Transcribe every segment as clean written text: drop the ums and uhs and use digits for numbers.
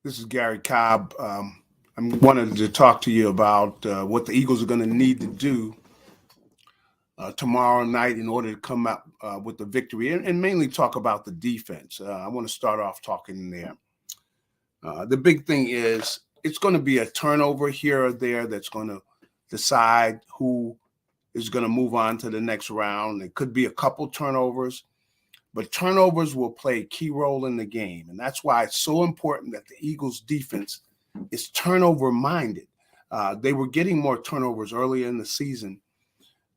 This is Gary Cobb. I wanted to talk to you about what the Eagles are going to need to do tomorrow night in order to come up with the victory and mainly talk about the defense. I want to start off talking there. The big thing is it's going to be a turnover here or there that's going to decide who is going to move on to the next round. It could be a couple turnovers, but turnovers will play a key role in the game. And that's why it's so important that the Eagles defense is turnover minded. They were getting more turnovers earlier in the season,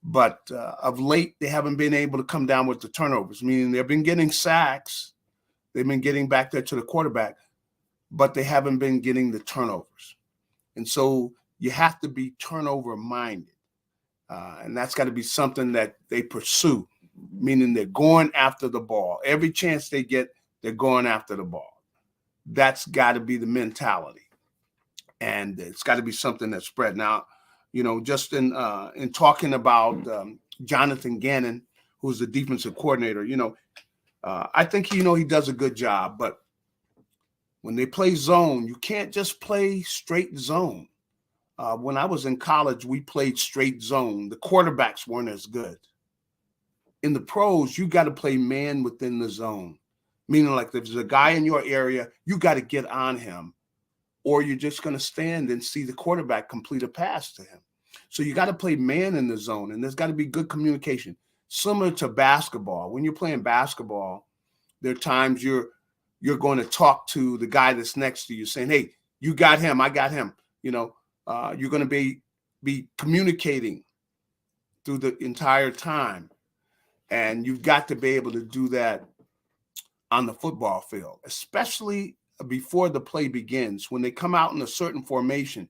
but of late, they haven't been able to come down with the turnovers, meaning they've been getting sacks. They've been getting back there to the quarterback, but they haven't been getting the turnovers. And so you have to be turnover minded. And that's got to be something that they pursue, meaning they're going after the ball. Every chance they get, they're going after the ball. That's got to be the mentality. And it's got to be something that's spread. Now, just in talking about Jonathan Gannon, who's the defensive coordinator, I think, he does a good job. But when they play zone, you can't just play straight zone. When I was in college, we played straight zone. The quarterbacks weren't as good. In the pros, you got to play man within the zone, meaning like if there's a guy in your area, you got to get on him, or you're just going to stand and see the quarterback complete a pass to him. So you got to play man in the zone, and there's got to be good communication. Similar to basketball. When you're playing basketball, there are times you're going to talk to the guy that's next to you saying, hey, you got him, I got him. You're going to be communicating through the entire time. And you've got to be able to do that on the football field, especially before the play begins. When they come out in a certain formation,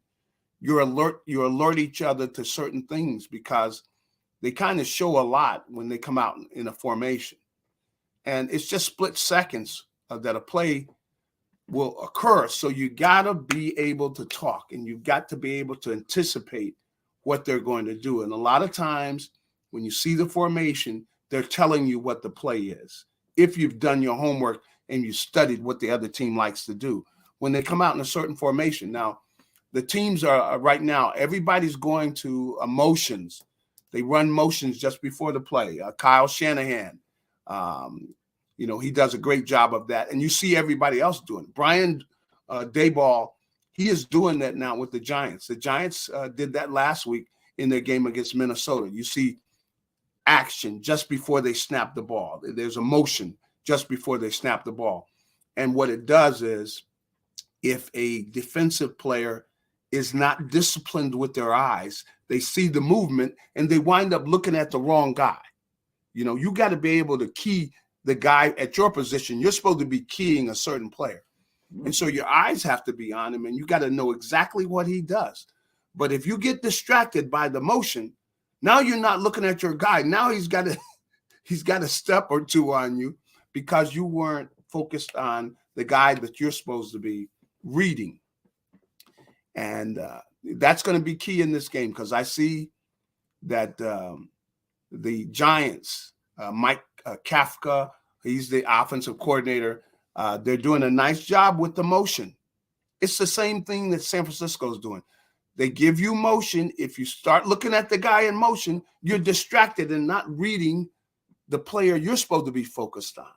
you alert each other to certain things because they kind of show a lot when they come out in a formation. And it's just split seconds that a play will occur. So you got to be able to talk, and you've got to be able to anticipate what they're going to do. And a lot of times when you see the formation, they're telling you what the play is. If you've done your homework and you studied what the other team likes to do when they come out in a certain formation. Now, the teams are right now, everybody's going to motions. They run motions just before the play. Kyle Shanahan, he does a great job of that. And you see everybody else doing it. Brian Daboll, he is doing that now with the Giants. The Giants did that last week in their game against Minnesota. You see action just before they snap the ball. There's a motion just before they snap the ball. And what it does is if a defensive player is not disciplined with their eyes, they see the movement and they wind up looking at the wrong guy. You got to be able to key the guy at your position. You're supposed to be keying a certain player. And so your eyes have to be on him and you got to know exactly what he does. But if you get distracted by the motion, now you're not looking at your guy. Now he's got a step or two on you because you weren't focused on the guy that you're supposed to be reading. And that's going to be key in this game because I see that the Giants, Mike Kafka, he's the offensive coordinator. They're doing a nice job with the motion. It's the same thing that San Francisco's doing. They give you motion. If you start looking at the guy in motion, you're distracted and not reading the player you're supposed to be focused on.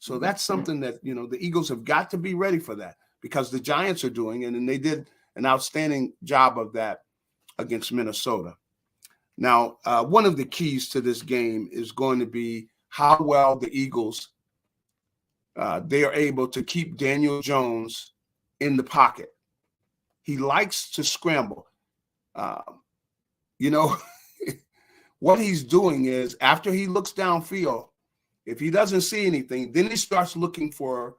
So that's something that, the Eagles have got to be ready for that because the Giants are doing it, and they did an outstanding job of that against Minnesota. Now, one of the keys to this game is going to be how well the Eagles, they are able to keep Daniel Jones in the pocket. He likes to scramble. What he's doing is after he looks downfield, if he doesn't see anything, then he starts looking for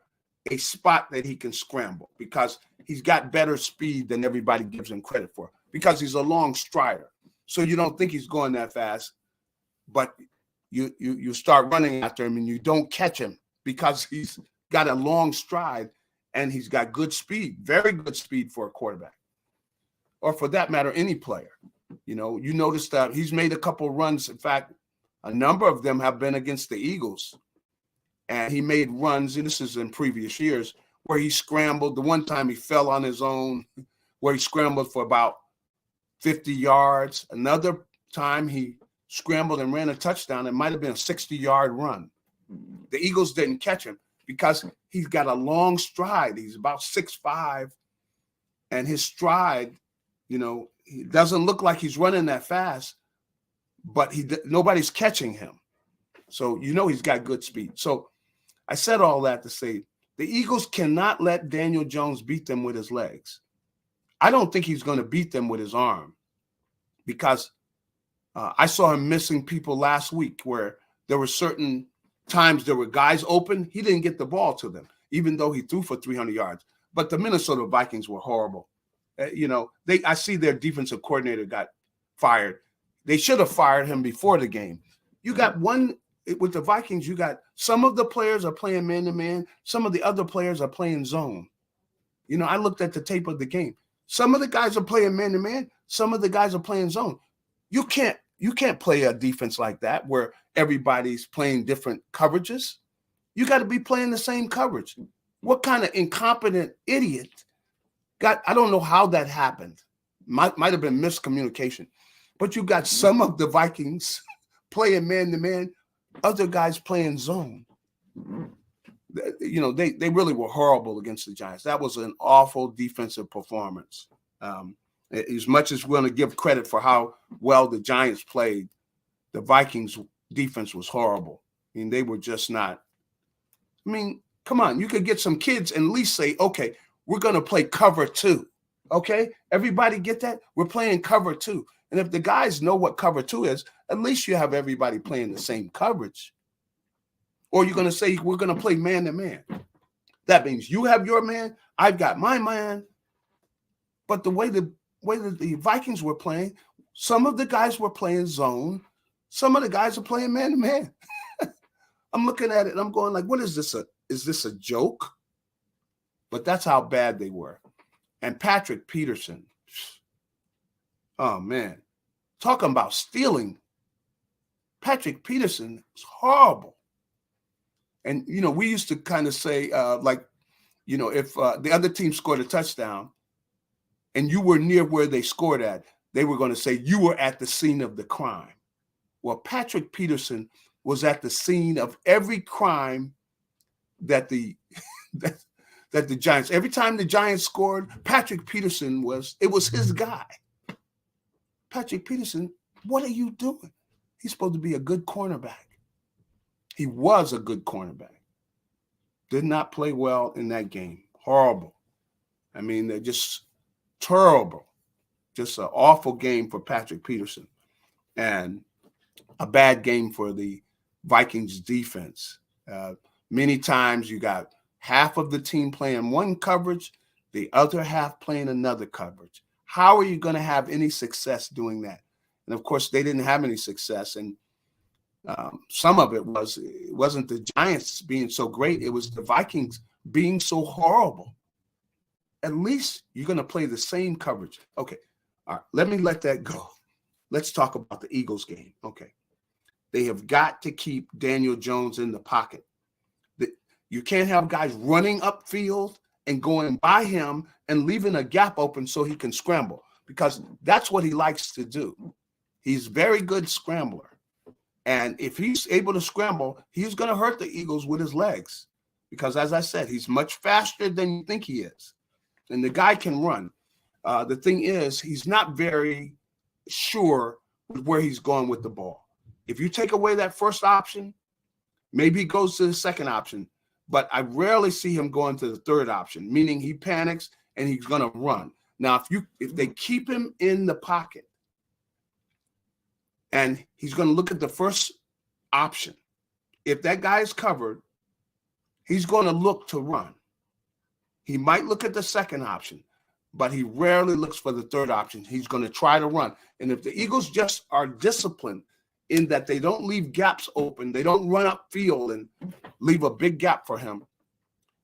a spot that he can scramble because he's got better speed than everybody gives him credit for because he's a long strider. So you don't think he's going that fast, but you start running after him and you don't catch him because he's got a long stride and he's got good speed, very good speed for a quarterback, or for that matter, any player. You notice that he's made a couple runs. In fact, a number of them have been against the Eagles. And he made runs, and this is in previous years, where he scrambled. The one time he fell on his own, where he scrambled for about 50 yards. Another time he scrambled and ran a touchdown. It might have been a 60-yard run. The Eagles didn't catch him because he's got a long stride. He's about 6'5", and his stride, you know, he doesn't look like he's running that fast, but nobody's catching him. So, you know, he's got good speed. So I said all that to say the Eagles cannot let Daniel Jones beat them with his legs. I don't think he's going to beat them with his arm, because I saw him missing people last week where there were certain times there were guys open. He didn't get the ball to them, even though he threw for 300 yards. But the Minnesota Vikings were horrible. You know, I see their defensive coordinator got fired. They should have fired him before the game. You got with the Vikings, you got some of the players are playing man-to-man. Some of the other players are playing zone. You know, I looked at the tape of the game. Some of the guys are playing man-to-man. Some of the guys are playing zone. You can't play a defense like that where everybody's playing different coverages. You got to be playing the same coverage. What kind of incompetent idiot I don't know how that happened. Might have been miscommunication. But you got some of the Vikings playing man-to-man, other guys playing zone. You know, they really were horrible against the Giants. That was an awful defensive performance. As much as we're going to give credit for how well the Giants played, the Vikings defense was horrible. I mean, they were just not. I mean, come on, you could get some kids and at least say, okay, we're going to play cover 2. Okay, everybody get that? We're playing cover 2. And if the guys know what cover 2 is, at least you have everybody playing the same coverage. Or you're going to say, we're going to play man-to-man. That means you have your man, I've got my man. But the way that the Vikings were playing, some of the guys were playing zone. Some of the guys are playing man-to-man. I'm looking at it and I'm going like, what is this? Is this a joke? But that's how bad they were. And Patrick Peterson, oh man, talking about stealing. Patrick Peterson is horrible. And, you know, we used to kind of say, like, you know, if the other team scored a touchdown and you were near where they scored at, they were going to say you were at the scene of the crime. Well, Patrick Peterson was at the scene of every crime that the Giants, every time the Giants scored, Patrick Peterson was his guy. Patrick Peterson, what are you doing? He's supposed to be a good cornerback. He was a good cornerback. Did not play well in that game. Horrible. I mean, they're just terrible. Just an awful game for Patrick Peterson. And a bad game for the Vikings defense. Many times you got half of the team playing one coverage, the other half playing another coverage. How are you going to have any success doing that? And of course, they didn't have any success. And some of it wasn't the Giants being so great. It was the Vikings being so horrible. At least you're going to play the same coverage. Okay. All right. Let me let that go. Let's talk about the Eagles game. Okay. They have got to keep Daniel Jones in the pocket. You can't have guys running upfield and going by him and leaving a gap open so he can scramble, because that's what he likes to do. He's a very good scrambler. And if he's able to scramble, he's going to hurt the Eagles with his legs, because, as I said, he's much faster than you think he is. And the guy can run. The thing is, he's not very sure where he's going with the ball. If you take away that first option, maybe he goes to the second option. But I rarely see him going to the third option, meaning he panics and he's going to run. Now, if they keep him in the pocket and he's going to look at the first option, if that guy is covered, he's going to look to run. He might look at the second option, but he rarely looks for the third option. He's going to try to run. And if the Eagles just are disciplined in that they don't leave gaps open, they don't run upfield and leave a big gap for him,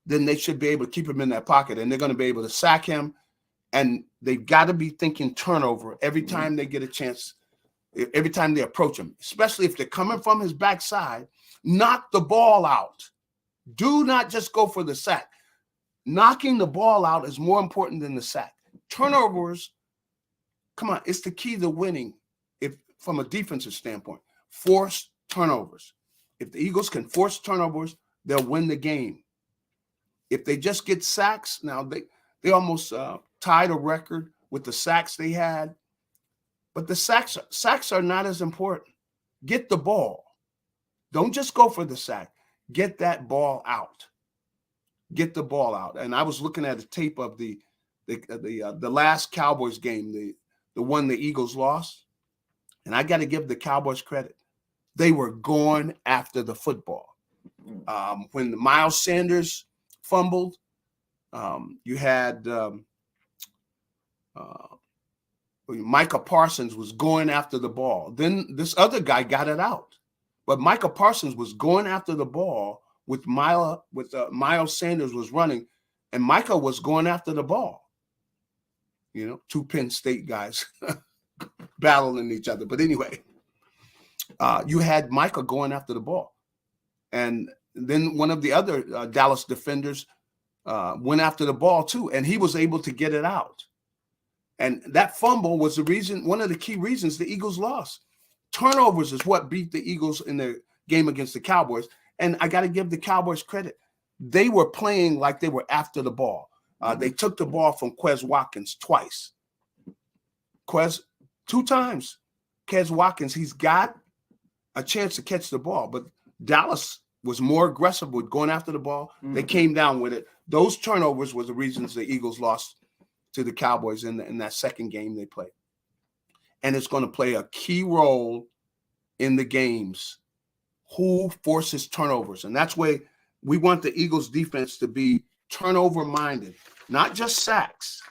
then they should be able to keep him in that pocket, and they're going to be able to sack him. And they've got to be thinking turnover every time they get a chance, every time they approach him, especially if they're coming from his backside. Knock the ball out. Do not just go for the sack. knocking the ball out is more important than the sack. Turnovers, come on, it's the key to winning if from a defensive standpoint. Force turnovers. If the Eagles can force turnovers, they'll win the game. If they just get sacks, now they almost tied a record with the sacks they had. But the sacks are not as important. Get the ball. Don't just go for the sack. Get that ball out. Get the ball out. And I was looking at a tape of the last Cowboys game, the one the Eagles lost. And I got to give the Cowboys credit. They were going after the football. When Miles Sanders fumbled, you had Micah Parsons was going after the ball. Then this other guy got it out. But Micah Parsons was going after the ball with Miles Sanders was running, and Micah was going after the ball. You know, two Penn State guys battling each other. But anyway, you had Micah going after the ball. And then one of the other Dallas defenders went after the ball too, and he was able to get it out. And that fumble was the reason, one of the key reasons the Eagles lost. Turnovers is what beat the Eagles in the game against the Cowboys. And I got to give the Cowboys credit. They were playing like they were after the ball. They took the ball from Quez Watkins twice. Two times. Quez Watkins, he's got a chance to catch the ball, but Dallas was more aggressive with going after the ball. They came down with it. Those turnovers were the reasons the Eagles lost to the Cowboys in that second game they played. And it's going to play a key role in the games. Who forces turnovers? And that's why we want the Eagles defense to be turnover-minded, not just sacks.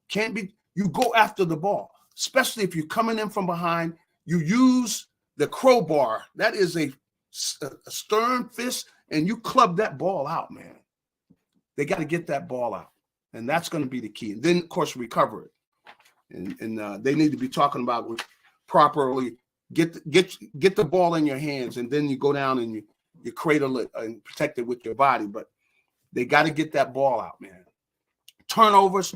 Can't be, you go after the ball, especially if you're coming in from behind. You use the crowbar. That is a stern fist, and you club that ball out, man. They got to get that ball out, and that's going to be the key. And then, of course, recover it. And they need to be talking about properly get the ball in your hands, and then you go down and you cradle it and protect it with your body. But they got to get that ball out, man. Turnovers.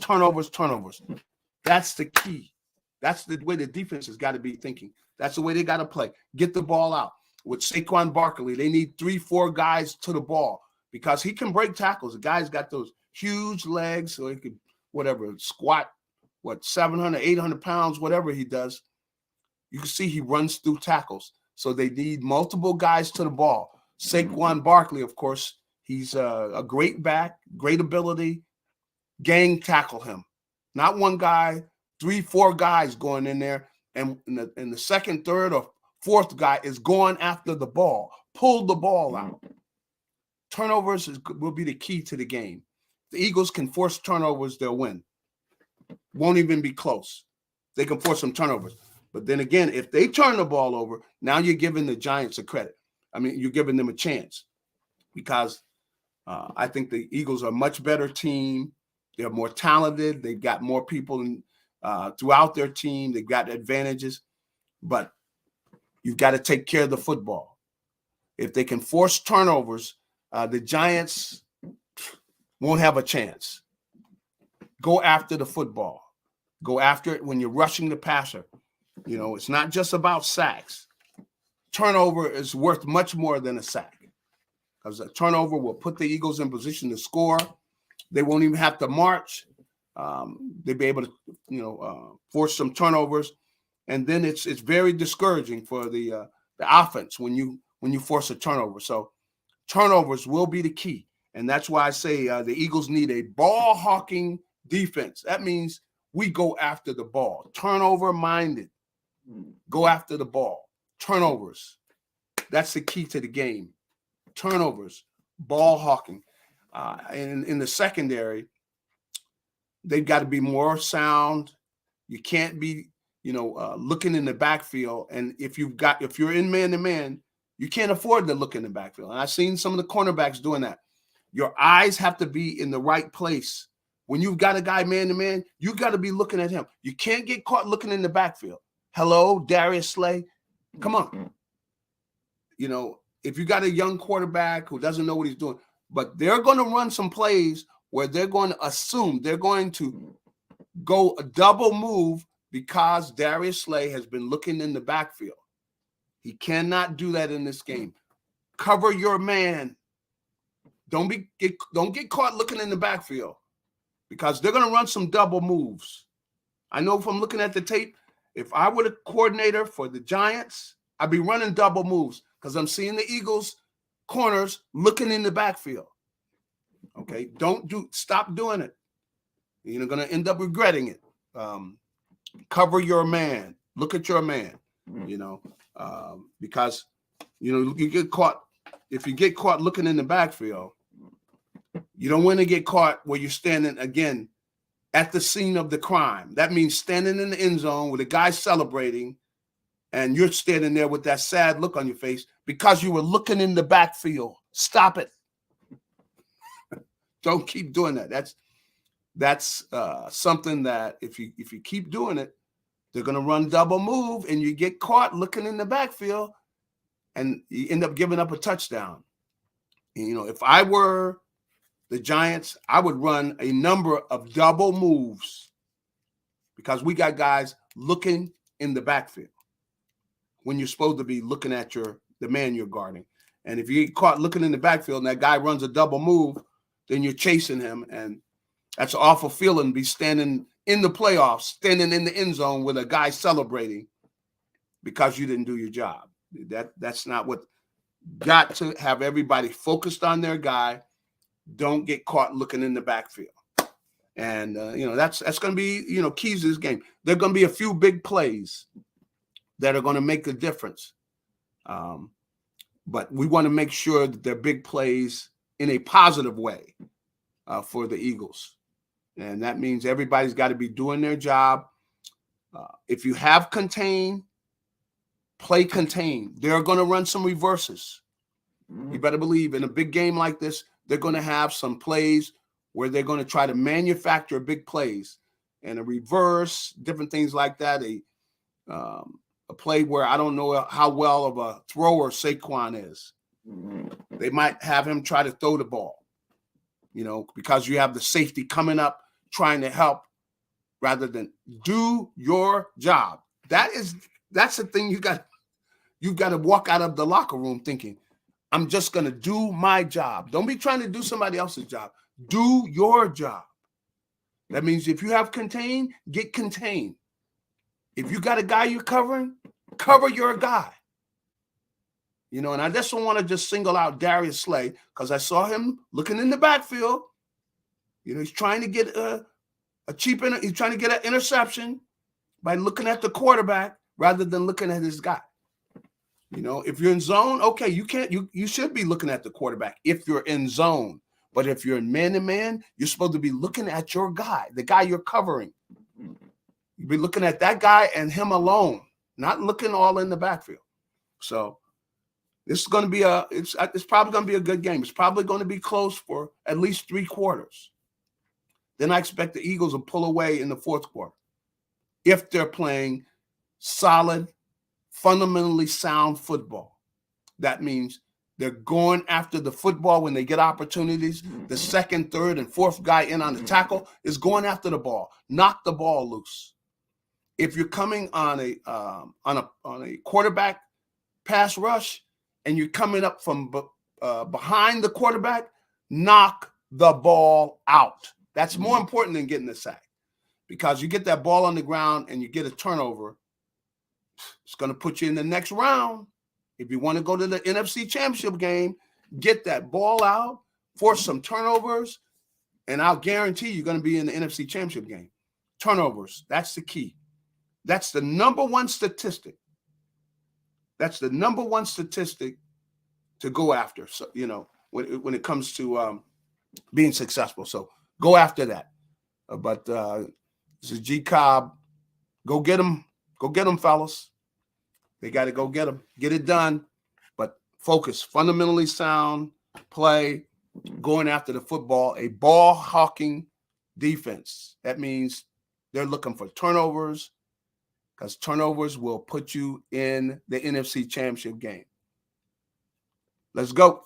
That's the key. That's the way the defense has got to be thinking. That's the way they got to play. Get the ball out. With Saquon Barkley, they need 3-4 guys to the ball because he can break tackles. The guy's got those huge legs, so he could squat 700, 800 pounds, whatever he does. You can see he runs through tackles. So they need multiple guys to the ball. Saquon Barkley, of course, he's a great back, great ability. Gang tackle him. Not one guy, 3-4 guys going in there. And in the second, third, or fourth guy is going after the ball. Pull the ball out. Turnovers will be the key to the game. The Eagles can force turnovers, they'll win. Won't even be close. They can force some turnovers. But then again, if they turn the ball over, now you're giving the Giants a credit. I mean, you're giving them a chance because I think the Eagles are a much better team. They're more talented. They've got more people throughout their team. They've got advantages. But you've got to take care of the football. If they can force turnovers, the Giants won't have a chance. Go after the football. Go after it when you're rushing the passer. You know, it's not just about sacks. Turnover is worth much more than a sack because a turnover will put the Eagles in position to score. They won't even have to march. They'll be able to, force some turnovers, and then it's very discouraging for the offense when you force a turnover. So turnovers will be the key, and that's why I say the Eagles need a ball hawking defense. That means we go after the ball. Turnover minded. Go after the ball. Turnovers. That's the key to the game. Turnovers. Ball hawking. In the secondary, they've got to be more sound. You can't be, looking in the backfield. And if you're in man-to-man, you can't afford to look in the backfield. And I've seen some of the cornerbacks doing that. Your eyes have to be in the right place. When you've got a guy man-to-man, you got to be looking at him. You can't get caught looking in the backfield. Hello, Darius Slay. Come on. If you got a young quarterback who doesn't know what he's doing, but they're going to run some plays where they're going to assume they're going to go a double move because Darius Slay has been looking in the backfield. He cannot do that in this game. Cover your man. Don't get caught looking in the backfield because they're going to run some double moves. I know from looking at the tape, if I were the coordinator for the Giants, I'd be running double moves because I'm seeing the Eagles corners looking in the backfield. Okay, stop doing it. You're going to end up regretting it. Cover your man. Look at your man. Because you get caught. If you get caught looking in the backfield, you don't want to get caught where you're standing again at the scene of the crime. That means standing in the end zone with a guy celebrating, and you're standing there with that sad look on your face because you were looking in the backfield. Stop it. Don't keep doing that. That's something that if you keep doing it, they're going to run double move, and you get caught looking in the backfield, and you end up giving up a touchdown. And, if I were the Giants, I would run a number of double moves because we got guys looking in the backfield when you're supposed to be looking at the man you're guarding. And if you get caught looking in the backfield and that guy runs a double move, then you're chasing him, and that's an awful feeling, be standing in the playoffs, standing in the end zone with a guy celebrating because you didn't do your job. That's not what got to have everybody focused on their guy. Don't get caught looking in the backfield. And, that's going to be, keys to this game. There are going to be a few big plays that are going to make the difference. But we want to make sure that they're big plays in a positive way for the Eagles. And that means everybody's got to be doing their job. If you have contain, play contain. They're going to run some reverses. You better believe in a big game like this, they're going to have some plays where they're going to try to manufacture big plays and a reverse, different things like that. A play where I don't know how well of a thrower Saquon is. They might have him try to throw the ball, because you have the safety coming up trying to help rather than do your job. That's the thing you've got to walk out of the locker room thinking, I'm just going to do my job. Don't be trying to do somebody else's job. Do your job. That means if you have contain, get contained. If you got a guy you're covering, cover your guy. And I just don't want to just single out Darius Slay because I saw him looking in the backfield. He's trying to get he's trying to get an interception by looking at the quarterback rather than looking at his guy. If you're in zone, okay, you should be looking at the quarterback if you're in zone. But if you're in man-to-man, you're supposed to be looking at your guy, the guy you're covering. You'll be looking at that guy and him alone, not looking all in the backfield. So this is going to be it's probably going to be a good game. It's probably going to be close for at least 3 quarters. Then I expect the Eagles will pull away in the 4th quarter if they're playing solid, fundamentally sound football. That means they're going after the football when they get opportunities. The 2nd, 3rd, and 4th guy in on the tackle is going after the ball. Knock the ball loose. If you're coming on a quarterback pass rush and you're coming up from behind the quarterback, knock the ball out. That's more important than getting the sack, because you get that ball on the ground and you get a turnover, it's going to put you in the next round. If you want to go to the NFC Championship game, get that ball out, force some turnovers, and I'll guarantee you're going to be in the NFC Championship game. Turnovers, that's the key. That's the number one statistic. That's the number one statistic to go after. So, when it comes to being successful. So go after that. But this is G Cobb. Go get them. Go get them, fellas. They got to go get them. Get it done. But focus. Fundamentally sound play. Going after the football. A ball hawking defense. That means they're looking for turnovers, because turnovers will put you in the NFC Championship game. Let's go.